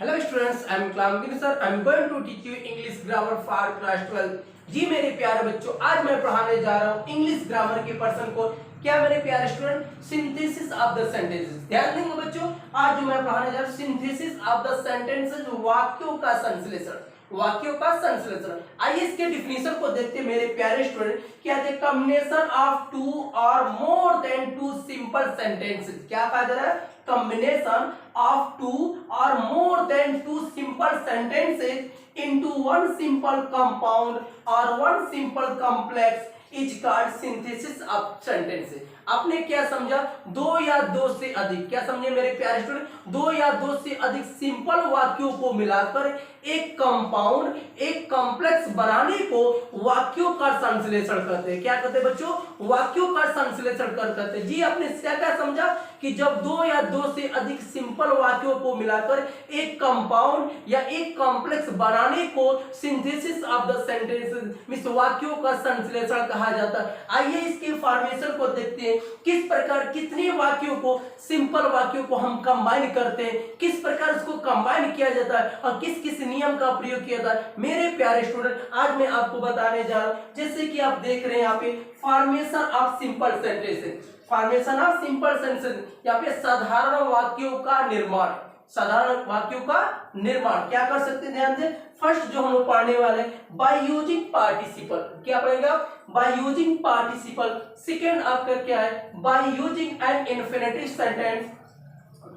Hello students, I am Klamgiri sir. I am going to teach you English grammar for class 12. जी मेरे प्यारे बच्चों, आज मैं पढ़ाने जा रहा हूँ इंग्लिश ग्रामर के पर्सन को। क्या मेरे प्यारे student? Synthesis of the sentences. ध्यान देंगे बच्चों, आज जो मैं पढ़ाने जा रहा हूँ सिंथेसिस ऑफ द सेंटेंसेस, वाक्यों का संश्लेषण। वाक्यों का संश्लेषण। आइए इसके डिफिनेशन को देखते हैं मेरे प्यारे स्टूडेंट। क्या है? कॉम्बिनेशन ऑफ टू और more than two simple sentences. क्या कहा जा रहा है? Combination of two or more than two simple sentences into one simple compound or one simple complex is called synthesis of sentences. आपने क्या समझा? दो या दो से अधिक, क्या समझे मेरे प्यारे स्टूडेंट? दो या दो से अधिक सिंपल वाक्यों को मिलाकर एक कंपाउंड, एक कॉम्प्लेक्स बनाने को वाक्यों का संश्लेषण करते हैं। क्या कहते हैं बच्चों? वाक्यों का संश्लेषण करते हैं। जी आपने क्या समझा कि जब दो या दो से अधिक सिंपल वाक्यों को मिलाकर एक कंपाउंड या एक कॉम्प्लेक्स बनाने को synthesis of the sentences means वाक्यों का संश्लेषण कहा जाता है। आइए इसके फॉर्मेशन को देखते हैं, किस प्रकार कितने वाक्यों को, सिंपल वाक्यों को हम कंबाइन करते हैं, किस प्रकार उसको कंबाइन किया जाता है और किस किस नियम का प्रयोग किया जाता है। मेरे प्यारे स्टूडेंट, आज मैं आपको बताने जा रहा हूं, जैसे कि आप देख रहे हैं यहाँ पे formation of simple sentences. Formation of simple sentences, यहाँ पे साधारण वाक्यों का निर्माण। साधारण वाक्यों का निर्माण क्या कर सकते हैं? ध्यान दें, फर्स्ट जो हम लोग पढ़ने वाले बाय यूजिंग पार्टिसिपल। क्या पढ़ेगा? Bye using participle. सेकेंड आपका क्या है? By using an infinitive sentence.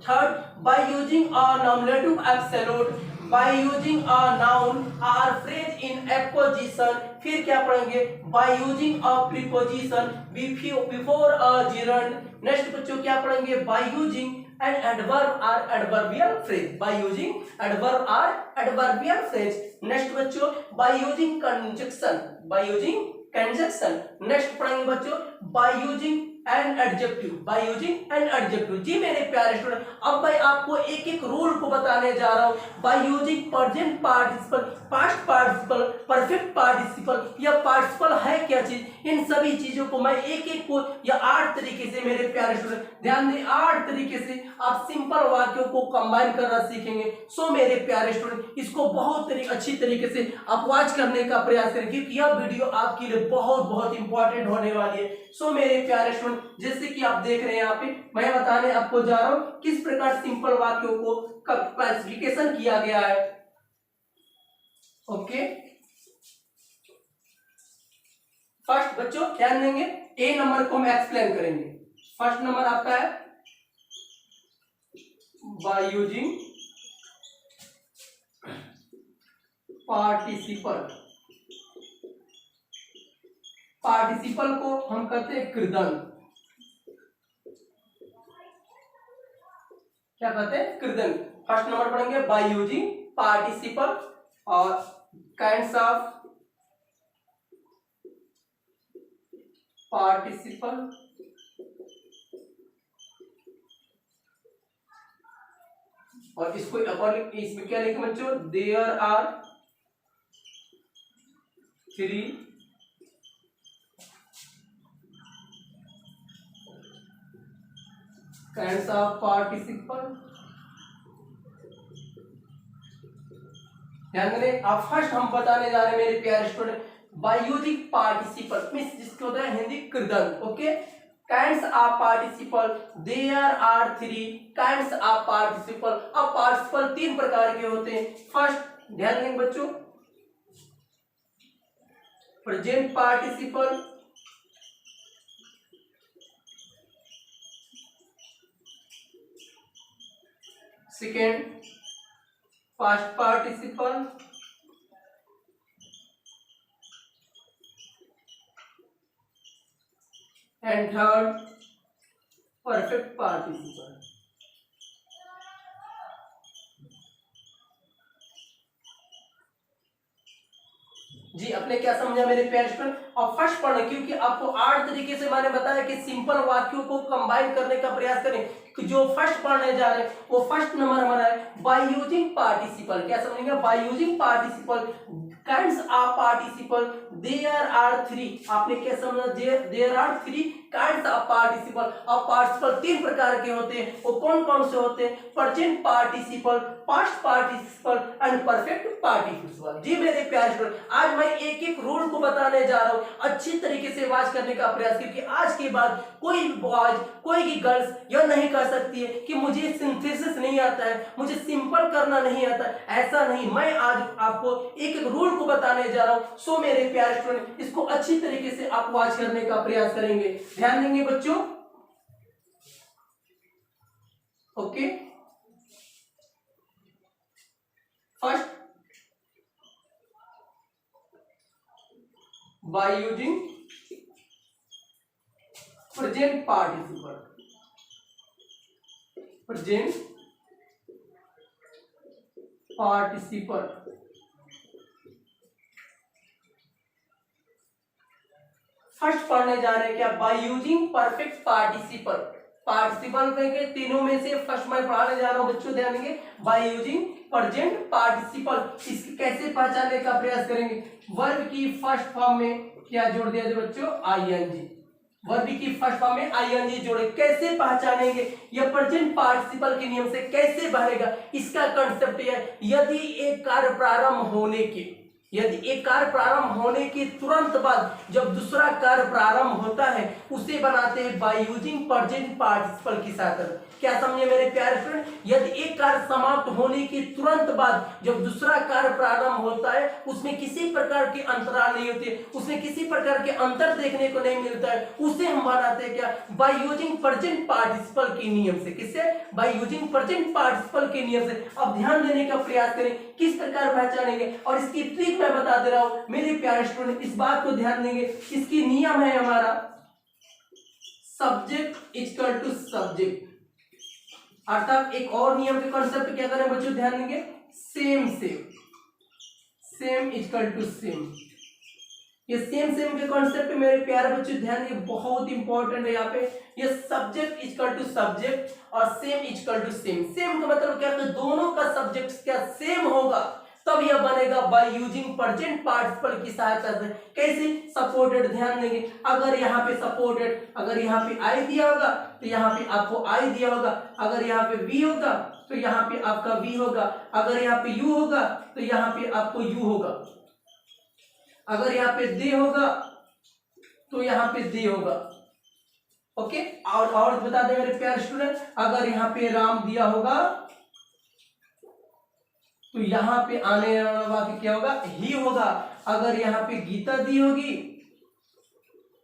Third, by using a nominative absolute, by using a noun और फ्रेज इन एपोजिशन। फिर क्या पढ़ेंगे? By using a preposition before a gerund. Next बच्चों क्या पढ़ेंगे? By using an adverb or adverbial phrase, by using adverb or adverbial phrase. Next बच्चों by using conjunction, by using conjunction. Next पढ़ेंगे बच्चों by using an adjective, by using an adjective. जी मेरे प्यारे student, अब मैं आपको एक एक रूल को बताने जा रहा हूँ। by using present participle, past participle, perfect participle, या participle है क्या चीज, इन सभी चीजों को मैं एक एक को या 8 तरीके से मेरे प्यारे स्टूडेंट ध्यान दें, 8 तरीके से आप सिंपल वाक्यों को कंबाइन करना सीखेंगे। सो मेरे प्यारे स्टूडेंट, इसको बहुत अच्छी तरीके से आप वॉच करने का प्रयास करें, क्योंकि यह वीडियो आपके लिए बहुत बहुत इंपॉर्टेंट होने वाली है। सो मेरे प्यारे स्टूडेंट, जैसे कि आप देख रहे हैं यहाँ पे मैं बताने आपको जा रहा हूँ किस प्रकार सिंपल वाक्यों को क्लासिफिकेशन किया गया है। ओके, फर्स्ट बच्चों ध्यान देंगे, ए नंबर को हम एक्सप्लेन करेंगे। फर्स्ट नंबर आपका है बाय यूजिंग पार्टिसिपल। पार्टिसिपल को हम कहते हैं कृदंत। क्या कहते हैं? कृदंत। फर्स्ट नंबर पढ़ेंगे बाय यूजिंग पार्टिसिपल और काइंड्स ऑफ पार्टिसिपल। और इसको अपन इसमें क्या लिखे बच्चों? There are 3 kinds of participle. ध्यान दें, अब फर्स्ट हम बताने जा रहे हैं मेरे प्यारे student by using participle means जिसको होता है हिंदी कृदंत। Okay, kinds of participle, there are 3 kinds of participle. अब पार्टिसिपल 3 प्रकार के होते हैं। फर्स्ट ध्यान दें बच्चों, present participle, second past participle, and third perfect participle. जी आपने क्या समझा मेरे प्यारे स्टूडेंट? और फर्स्ट पढ़ना, क्योंकि आपको 8 तरीके से मैंने बताया कि सिंपल वाक्यों को कंबाइन करने का प्रयास करें। जो फर्स्ट पढ़ने जा रहे हैं वो फर्स्ट नंबर हमारा है बाय यूजिंग पार्टिसिपल। क्या समझेंगे? By using participle, kinds of participle, there are 3। आपने क्या समझा? There are 3 kinds of participle. और पार्टिसिपल तीन प्रकार के होते हैं, वो कौन कौन से होते हैं? Present participle, past participle and perfect participle. जी मेरे प्यारे स्टूडेंट, आज मैं एक एक रूल को बताने जा रहा हूँ, अच्छी तरीके से वाच करने का प्रयास, क्योंकि आज के बाद कोई बॉयज कोई भी गर्ल्स यह नहीं कह सकती है कि मुझे सिंथेसिस नहीं आता है, मुझे सिंपल करना नहीं आता। ऐसा नहीं, मैं आज आपको एक एक रूल को बताने जा रहा हूं। सो मेरे प्यारे स्टूडेंट, इसको अच्छी तरीके से आप वाच करने का प्रयास करेंगे, ध्यान देंगे बच्चों। Okay, first, by using present participle, present participle. First पढ़ने जा रहे हैं क्या? By using perfect participle. Participle के तीनों में से फर्स्ट मैं पढ़ाने जा रहा हूं बच्चों, ध्यान देंगे। बाय यूजिंग प्रेजेंट पार्टिसिपल, इसकी कैसे पहचानने का प्रयास करेंगे? वर्ब की फर्स्ट फॉर्म में क्या जोड़ दिया जाए बच्चों? आईएनजी। वर्ब की फर्स्ट फॉर्म में आईएनजी जोड़े, कैसे पहचानेंगे? यह प्रेजेंट पार्टिसिपल के नियम से कैसे बनेगा? इसका कंसेप्ट है, यदि एक कार्य प्रारंभ होने के, यदि एक कार्य प्रारंभ होने के तुरंत बाद जब दूसरा कार्य प्रारंभ होता है, उसे बनाते हैं बाय यूजिंग प्रेजेंट पार्टिसिपल की सहायता। क्या समझे मेरे प्यारे स्टूडेंट? यदि एक कार्य समाप्त होने के तुरंत बाद जब दूसरा कार्य प्रारंभ होता है, उसमें किसी प्रकार के अंतराल नहीं होते, उसमें किसी प्रकार के अंतर देखने को नहीं मिलता है, उसे हम बनाते हैं क्या? बाय यूजिंग प्रेजेंट पार्टिसिपल के नियम से। किससे? बाय यूजिंग प्रेजेंट पार्टिसिपल के नियम से। अब ध्यान देने का प्रयास करें, किस प्रकार पहचानेंगे, और इसकी ट्रिक मैं बता दे रहा हूं मेरे प्यारे स्टूडेंट, इस बात को ध्यान देंगे। इसकी नियम है हमारा सब्जेक्ट इक्वल टू सब्जेक्ट, अर्थात एक और नियम के कॉन्सेप्ट क्या करें बच्चों, ध्यान देंगे। Same same, same equal to same. ये सेम सेम के कॉन्सेप्ट मेरे प्यारे बच्चों ध्यान देंगे, बहुत इंपॉर्टेंट है यहाँ पे। ये सब्जेक्ट इक्वल टू सब्जेक्ट और same equal to same. Same का मतलब क्या है? दोनों का सब्जेक्ट क्या सेम होगा, तब यह बनेगा बाय यूजिंग प्रेजेंट पार्टिसिपल की सहायता से। कैसे? सपोर्टेड, ध्यान देंगे। अगर यहाँ पे सपोर्टेड, अगर यहाँ पे आई दिया होगा तो यहाँ पे आपको आई दिया होगा, अगर यहाँ पे वी होगा तो यहाँ पे आपका वी होगा, अगर यहाँ पे यू होगा तो यहाँ पे आपको यू होगा, अगर यहाँ पे दे होगा तो यहाँ पे दे होगा। ओके, और बता दें मेरे प्यारे स्टूडेंट, अगर यहाँ पे राम दिया होगा तो यहाँ पे आने वाला वाक्य क्या होगा? ही होगा। अगर यहाँ पे गीता दी होगी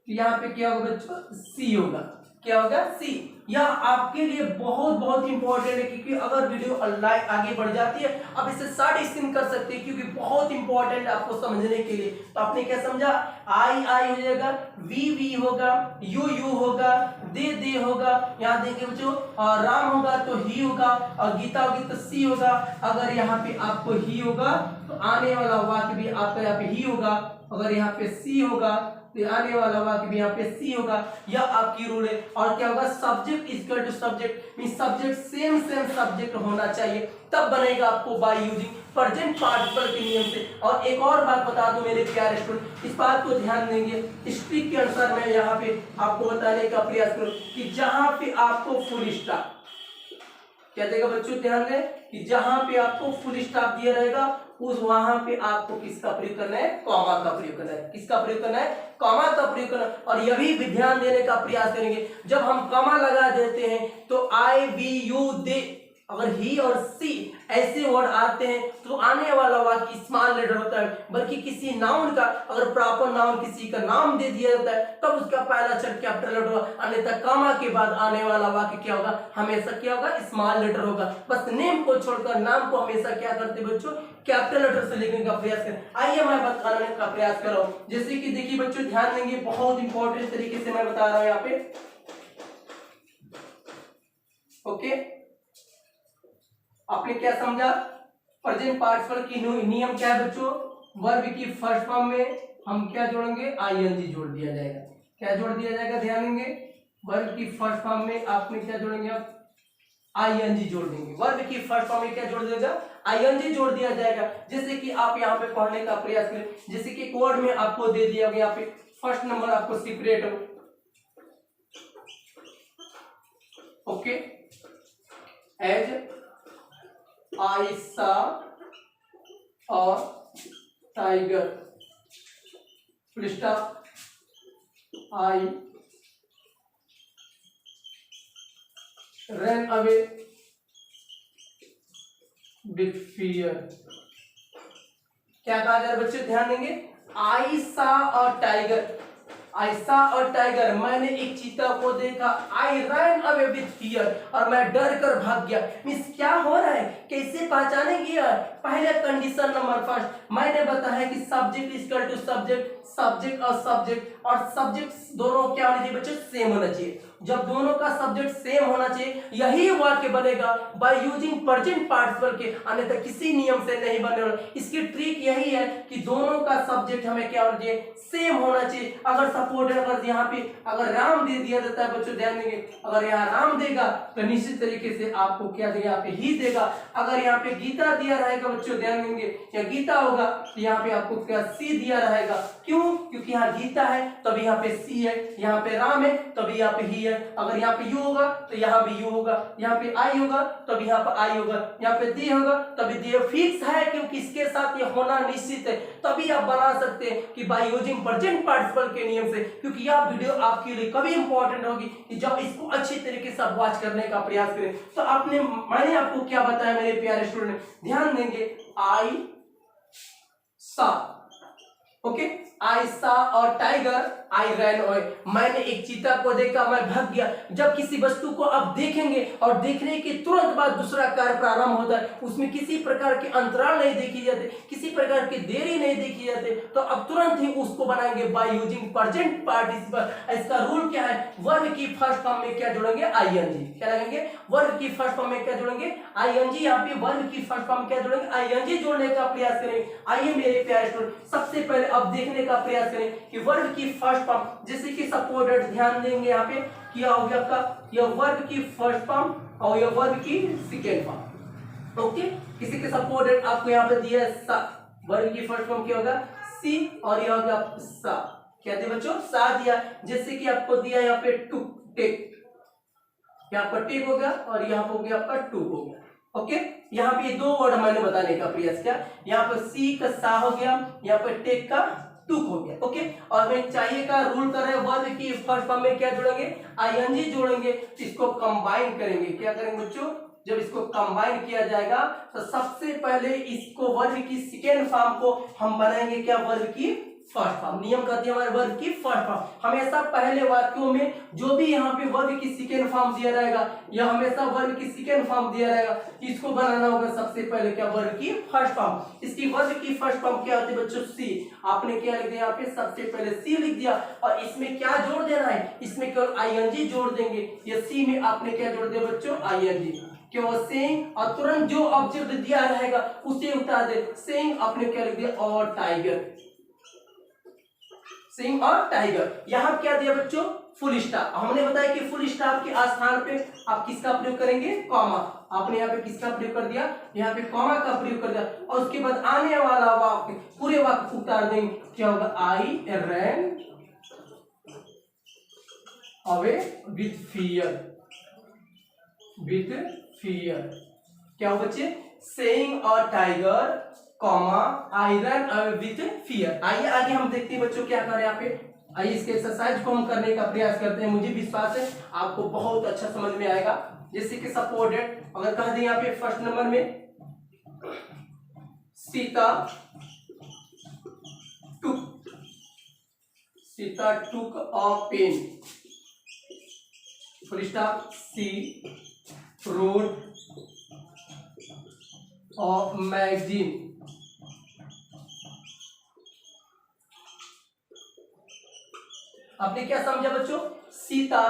तो यहाँ पे क्या होगा बच्चों? सी होगा। क्या होगा? सी। यह आपके लिए बहुत बहुत इंपॉर्टेंट है, क्योंकि अगर वीडियो आगे बढ़ जाती है, अब इसे साइड स्किन कर सकते हैं, क्योंकि बहुत इंपॉर्टेंट है आपको समझने के लिए। तो आपने क्या समझा? आई आई हो जाएगा, वी वी होगा, यू यू होगा, दे होगा, यहाँ देखिए बच्चों, और राम होगा तो ही होगा, और गीता होगी तो सी होगा। अगर यहाँ पे आपको ही होगा तो आने वाला वाक्य भी आपका यहाँ पे ही होगा, अगर यहाँ पे सी होगा तो आने वाला वाक्य भी यहाँ पे सी होगा। यह आपकी रूल है। और क्या होगा? Subject equal to subject, means subject same same subject होना चाहिए, तब बनेगा आपको बाय यूजिंग प्रेजेंट पार्टिसिपल के नियम से। और एक और बात बता दूं मेरे प्यारे स्टूडेंट, इस बात को ध्यान देंगे, इस ट्रिक के अनुसार मैं यहाँ पे आपको बताने का प्रयास करूं कि जहां पे आपको फुल स्टॉप, क्या देगा बच्चों? ध्यान दें कि जहां पे आपको फुल स्टॉप दिया रहेगा, उस वहां पे आपको किसका प्रयोग करना है? कॉमा का प्रयोग करना है। किसका प्रयोग करना है? कॉमा का प्रयोग करना। और यह भी ध्यान देने का प्रयास करेंगे, जब हम कॉमा लगा देते हैं तो आई वी यू दे, अगर ही और सी ऐसे वर्ड आते हैं तो आने वाला वाक्य स्मॉल लेटर होता है, बल्कि किसी नाउन का, अगर प्रॉपर नाउन किसी का नाम दे दिया जाता है तब उसका पहला अक्षर कैपिटल लेटर होगा, अन्यथा कॉमा के बाद आने वाला वाक्य क्या होगा? हमेशा क्या होगा? स्मॉल लेटर होगा। बस नेम को छोड़कर नाम को हमेशा क्या करते बच्चों? कैपिटल लेटर से लिखने का प्रयास करें। आइए मैं बताने का प्रयास कर रहा हूं, जैसे कि देखिए बच्चों ध्यान देंगे, बहुत इंपॉर्टेंट तरीके से मैं बता रहा हूं यहाँ पे। ओके, आपने क्या समझा? प्रेजेंट पार्टिसिपल की नियम क्या है बच्चों? वर्ब की फर्स्ट फॉर्म में हम क्या जोड़ेंगे? आईएनजी जोड़ दिया जाएगा। क्या जोड़ दिया जाएगा? ध्यान देंगे, वर्ब की फर्स्ट फॉर्म में आपने क्या जोड़ेंगे? आप आईएनजी जोड़ देंगे। वर्ब की फर्स्ट फॉर्म में क्या जोड़ देगा? आईएनजी जोड़ दिया जाएगा। जैसे कि आप यहाँ पे पढ़ने का प्रयास करें, जैसे कि कोड में आपको दे दिया गया, यहाँ पे फर्स्ट नंबर आपको सेपरेट हो, ओके, एज आई सा और tiger, full stop, I run away with fear. क्या कहा जा रहा है बच्चे, ध्यान देंगे, आई सा और टाइगर, ऐसा और टाइगर, मैंने एक चीता को देखा, आई रन अवे विथ फियर, और मैं डर कर भाग गया। मींस क्या हो रहा है, कैसे पहचानेंगे यार, पहले कंडीशन नंबर फर्स्ट मैंने बताया कि subject equal to subject, subject और सब्जेक्ट दोनों क्या होना चाहिए बच्चों, सेम होना चाहिए। जब दोनों का सब्जेक्ट सेम होना चाहिए यही वाक्य बनेगा बाय यूजिंग प्रेजेंट पार्टिसिपल के, अन्यथा किसी नियम से नहीं बने वाला। इसकी ट्रिक यही है कि दोनों का सब्जेक्ट हमें क्या होना चाहिए, सेम होना चाहिए। अगर सपोर्ट अगर यहाँ पे अगर राम दे दिया जाता है बच्चों, ध्यान देंगे, अगर यहाँ राम देगा तो निश्चित तरीके से आपको क्या देगा, यहाँ पे ही देगा। अगर यहाँ पे गीता दिया रहेगा बच्चों, ध्यान देंगे, या गीता होगा तो यहाँ पे आपको क्या सी दिया रहेगा। क्यों, क्योंकि यहाँ गीता है तभी यहाँ पे सी है, यहाँ पे राम है तभी यहाँ पे ही है। अगर यहाँ पे यू होगा तो यहाँ भी यू होगा, यहाँ पे आई होगा तभी यहाँ पे आई होगा, यहाँ पे दी होगा तभी दी। फिक्स है क्योंकि इसके साथ ये होना निश्चित है, तभी आप बना सकते हैं कि बाय यूजिंग प्रेजेंट पार्टिसिपल के नियम से। क्योंकि यह वीडियो आपके लिए कभी इंपॉर्टेंट होगी कि जब इसको अच्छी तरीके से वॉच करने का प्रयास करें। तो मैंने आपको क्या बताया मेरे प्यारे स्टूडेंट, ध्यान देंगे, आई सा, ओके, आई सा और टाइगर, आई रैन अवे, मैंने एक चीता को देखा, मैं भाग गया। जब किसी वस्तु को आप देखेंगे और देखने के तुरंत बाद दूसरा कार्य प्रारंभ होता है, उसमें किसी प्रकार के अंतराल नहीं देखी जाते, किसी प्रकार की देरी नहीं देखी जाती, तो अब तुरंत ही उसको बनाएंगे बाय यूजिंग प्रेजेंट पार्टिसिपल। इसका रूल क्या है, वर्ब की फर्स्ट फॉर्म में क्या जोड़ेंगे, आईएनजी। क्या लगेंगे, वर्ब की फर्स्ट फॉर्म में क्या जोड़ेंगे, आईएनजी। यहाँ पे वर्ब की फर्स्ट फॉर्म क्या जोड़ेंगे, आईएनजी जोड़ने का प्रयास करेंगे। आइए मेरे प्यारे स्टूडेंट, सबसे पहले अब देखने का प्रयास करें कि वर्ब की फर्स्ट फॉर्म, जैसे कि सपोर्टेड, ध्यान देंगे यहाँ पे क्या हो गया आपका, यह वर्ब की फर्स्ट फॉर्म और यह वर्ब की सेकेंड फॉर्म। ओके, किसी के सपोर्टेड आपको यहाँ पे दिया है सा, वर्ब की फर्स्ट फॉर्म क्या होगा, सी, और यह हो गया सा, क्या दिया बच्चों, सा दिया। जैसे कि आपको दिया यहाँ पे टू, टेक, यहाँ पर टेक हो गया और यहाँ पे हो गया आपका टू हो गया। ओके, यहाँ पे दो वर्ड मैंने बताने का प्रयास किया, यहाँ पर सी का सा हो गया, यहाँ पर टेक का टुक हो गया। ओके, और मैं चाहिए का रूल कर रहे हैं, वर्ब की फर्स्ट फॉर्म में क्या जोड़ेंगे, आईएनजी जोड़ेंगे, इसको कंबाइन करेंगे। क्या करेंगे बच्चों, जब इसको कंबाइन किया जाएगा तो सबसे पहले इसको वर्ब की सेकेंड फॉर्म को हम बनाएंगे क्या, वर्ब की फर्स्ट फॉर्म। नियम कहते हैं हमारे वर्ब की फर्स्ट फॉर्म। हमेशा पहले वाक्यों में जो भी यहाँ पे वर्ब की सेकेंड फॉर्म दिया रहेगा, यह हमेशा वर्ब की सेकेंड फॉर्म दिया रहेगा, इसको बनाना होगा सबसे पहले क्या, वर्ब की फर्स्ट फॉर्म। इसकी वर्ब की फर्स्ट फॉर्म क्या होती है बच्चों, सी। आपने क्या लिख दिया यहाँ पे, सबसे पहले सी लिख दिया, और इसमें क्या जोड़ देना है, इसमें केवल आईएनजी जोड़ देंगे। ये सी में आपने क्या जोड़ दिया बच्चों, आईएनजी, केवल सेइंग, और तुरंत जो ऑब्जेक्ट दिया रहेगा उसे उतार दे। सेइंग आपने क्या लिख दिया, और टाइगर, सिंह और टाइगर। यहां क्या दिया बच्चों, फुल स्टॉप। हमने बताया कि फुल स्टॉप के स्थान पे आप किसका प्रयोग करेंगे, कॉमा। आपने यहाँ पे किसका प्रयोग कर दिया, यहाँ पे कॉमा का प्रयोग कर दिया, और उसके बाद आने वाला वाक्य पूरे वाक्य उतार देंगे। क्या होगा, I ran away with fear, with fear. क्या हो बच्चे, सेइंग और tiger, comma, I run away with fear. आइए आगे हम देखते हैं बच्चों क्या करें यहाँ पे। आइए इसके एक्सरसाइज को हम करने का प्रयास करते हैं। मुझे विश्वास है आपको बहुत अच्छा समझ में आएगा। जैसे कि सपोर्टेड अगर कह दें यहाँ पे फर्स्ट नंबर में, Sita took, Sita took a pen, full stop, she read a magazine. आपने क्या समझा बच्चों, Sita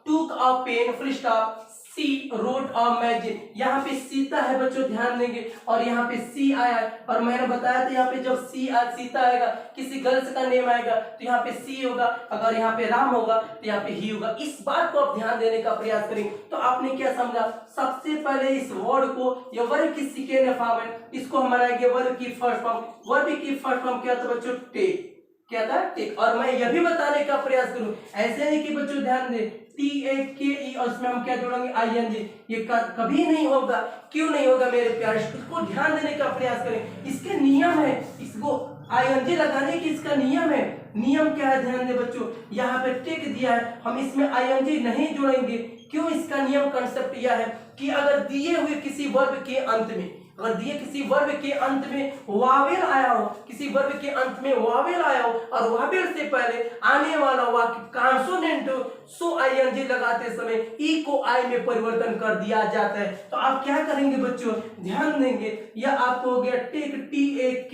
took a pen, full stop, she wrote a magazine. यहाँ पे सीता है बच्चों, ध्यान देंगे, और यहाँ पे सी आया है, और मैंने बताया था यहाँ पे जब सीता आएगा, किसी गर्ल्स का नेम आएगा तो यहाँ पे सी होगा, अगर यहाँ पे राम होगा तो यहाँ पे ही होगा। इस बात को आप ध्यान देने का प्रयास करें। तो आपने क्या समझा, सबसे पहले इस वर्ड को, ये वर्ब की सेकेंड फॉर्म है, इसको हम बनाएंगे वर्ब की फर्स्ट फॉर्म। वर्ब की फर्स्ट फॉर्म क्या था बच्चों, टेक, क्या था, टेक। और मैं यह भी बताने का प्रयास करूं, ऐसे नहीं कि बच्चों ध्यान दें, TAKE और इसमें हम क्या जोड़ेंगे ING। ये कभी नहीं होगा। क्यों नहीं होगा मेरे प्यारे, इसको ध्यान देने का प्रयास करें। इसके नियम है, इसको ING लगाने की इसका नियम है। नियम क्या है ध्यान दे बच्चों, यहाँ पे टिक दिया है, हम इसमें ING नहीं जोड़ेंगे। क्यों? इसका नियम कंसेप्ट यह है कि अगर दिए हुए किसी वर्ब के अंत में, अगर दिए किसी वर्ब के अंत में वावेल आया हो, किसी वर्ब के अंत में वावेल आया हो और वावेल से पहले आने वाला वाक्य कॉन्सोनेंट हो, सो ING लगाते समय ई को आई में परिवर्तन कर दिया जाता है। तो आप क्या करेंगे बच्चों, ध्यान देंगे। यह आपको हो गया टेक TAK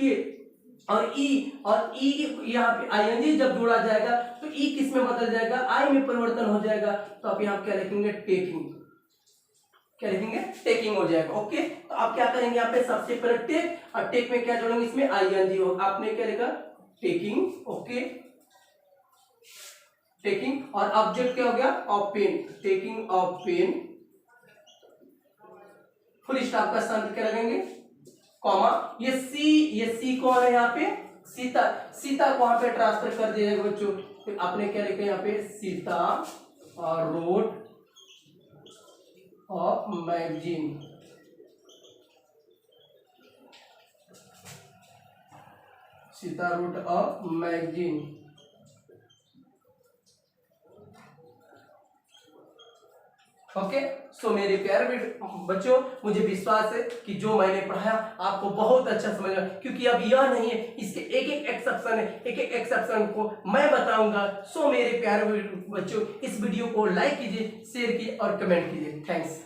और ई यहाँ पे ING जब जोड़ा जाएगा तो ई किस में बदल जाएगा, आई में परिवर्तन हो जाएगा। तो आप यहाँ क्या लिखेंगे, टेकिंग। क्या लिखेंगे, टेकिंग हो जाएगा। ओके, तो आप क्या करेंगे यहाँ पे, सबसे पहले टेक और टेक में क्या जोड़ेंगे, इसमें ING हो। आपने क्या लिखा, टेकिंग। ओके, टेकिंग और ऑब्जेक्ट क्या हो गया, of pen, taking of pen. Full stop का स्थान क्या लगेंगे, कॉमा। ये सी कौन है यहाँ पे, सीता। सीता को वहां पे ट्रांसफर कर दिया जाएगा बच्चों। तो आपने क्या लिखा यहाँ पे, सीता और read of magazine. Sita read of magazine. Okay, so मेरे प्यारे बच्चों, मुझे विश्वास है कि जो मैंने पढ़ाया आपको बहुत अच्छा समझ आया, क्योंकि अब यह नहीं है, इसके एक एक एक्सेप्शन है, एक एक एक्सेप्शन को मैं बताऊंगा। सो मेरे प्यारे बच्चों, इस वीडियो को लाइक कीजिए, शेयर कीजिए और कमेंट कीजिए। थैंक्स।